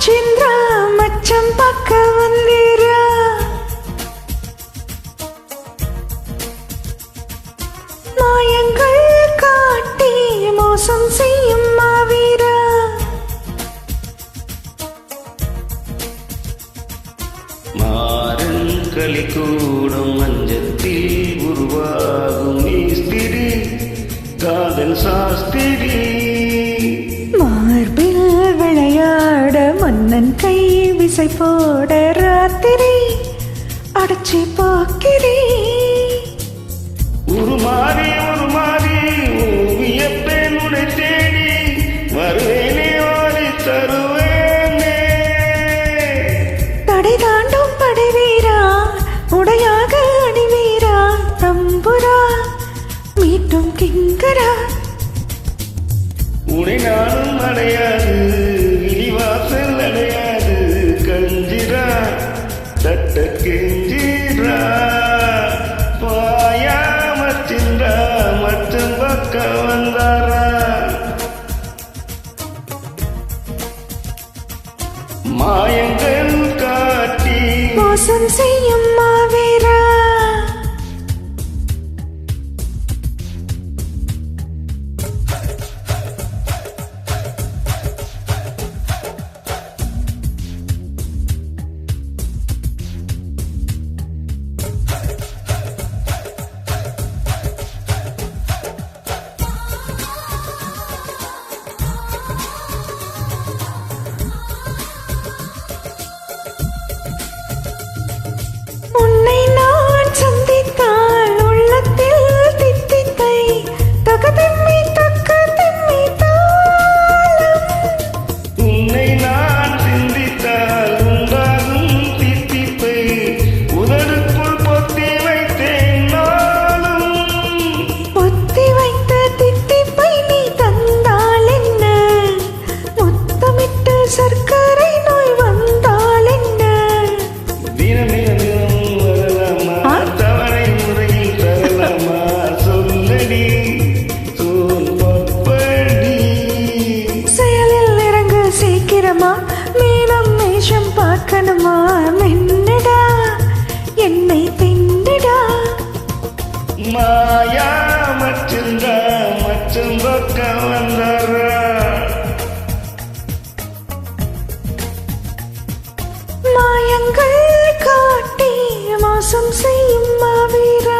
மச்சிந்திரா மச்சம் பக்க வந்தீரா மாயங்கள் காட்டி மோசம் செய்யும் மாவீரா மாறன் களிக்கூடம் மஞ்சத்தில் உருவாகும் மிஸ்திரி காதல் சாஸ்திரி மார்பில் விளையாட மன்னன் கை விசை போட ராத்திரி அடைச்சி போக்கிறே உருமாறி ஓவியப்பேன் உனை தேடி வருவேனே ஓடி தருவேனே தடை தாண்டும் படைவீரா உடையாக அணிவீரா தம்புரா மீட்டும் கிங்கரா உனை நானும் அடையாது இனிவாசல் அடையாது கஞ்சிரா தட்ட கெஞ்சிரா பாயா மச்சின்றா மச்சம் பக்க வந்தாரா மாயங்கள் காட்டி மோசம் செய்யும் மாவீரா உன்னை நான் சந்தித்தால் உள்ளத்தில் தித்தித்தை தகதெம்மி தக்க தெம்மி தாளம் உன்னை நான் சிந்தித்தால் உண்டாகும் தித்திப்பை உதடுக்குள் பொத்தி வைத்தேன் நாளும் ஒத்தி வைத்த தித்திப்பை நீ தந்தால் என்ன முத்தமிட்டு சர்க்கரை நோய் வந்தால் என்ன தினம் வரலாமா தவறை முறையில் தரலாமா சொல்லடி சோன் பப்படி செயலில் இறங்க சீக்கிரமா மேலும் மேஷம் பார்க்கணுமா மென்னடா என்னை தின்னடா மாயா மச்சந்தா மச்சம் பக்க வந்தாரா மாயங்கள் காட்டி மோசம் செய்யும் மாவீரா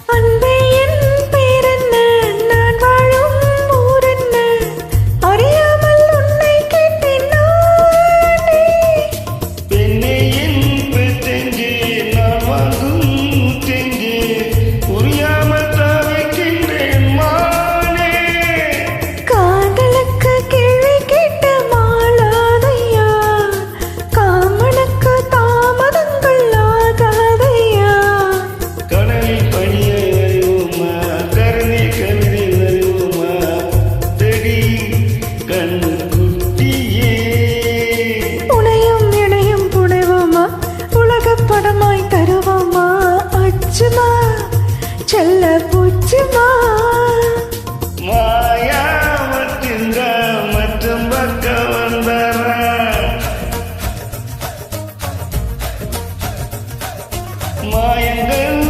அன்பே என் பேரென்ன நான் வாழும் ஊரென்ன அறியாமல் உன்னை கேட்டேன் நானே பெண்ணே என் பெற்றெங்கே நான் வாங்கும் முத்தெங்கே புரியாமல் தவிக்கின்றேன் மானே காதலுக்கு கேள்வி கேட்ட மாளாதையா காமனுக்கு தாமதங்கள் ஆகாதையா கடலில் பணிய வருவோமா கருணை கவிதை வருவோமா தெடி கண் குட்டியே உனையும் இணையும் புனைவோமா உலகப் படமாய் தருவோமா அச்சுமா செல்ல பூச்சுமா மாயா மச்சிந்தா மச்சம் பக்க வந்தாரா மாயங்கள்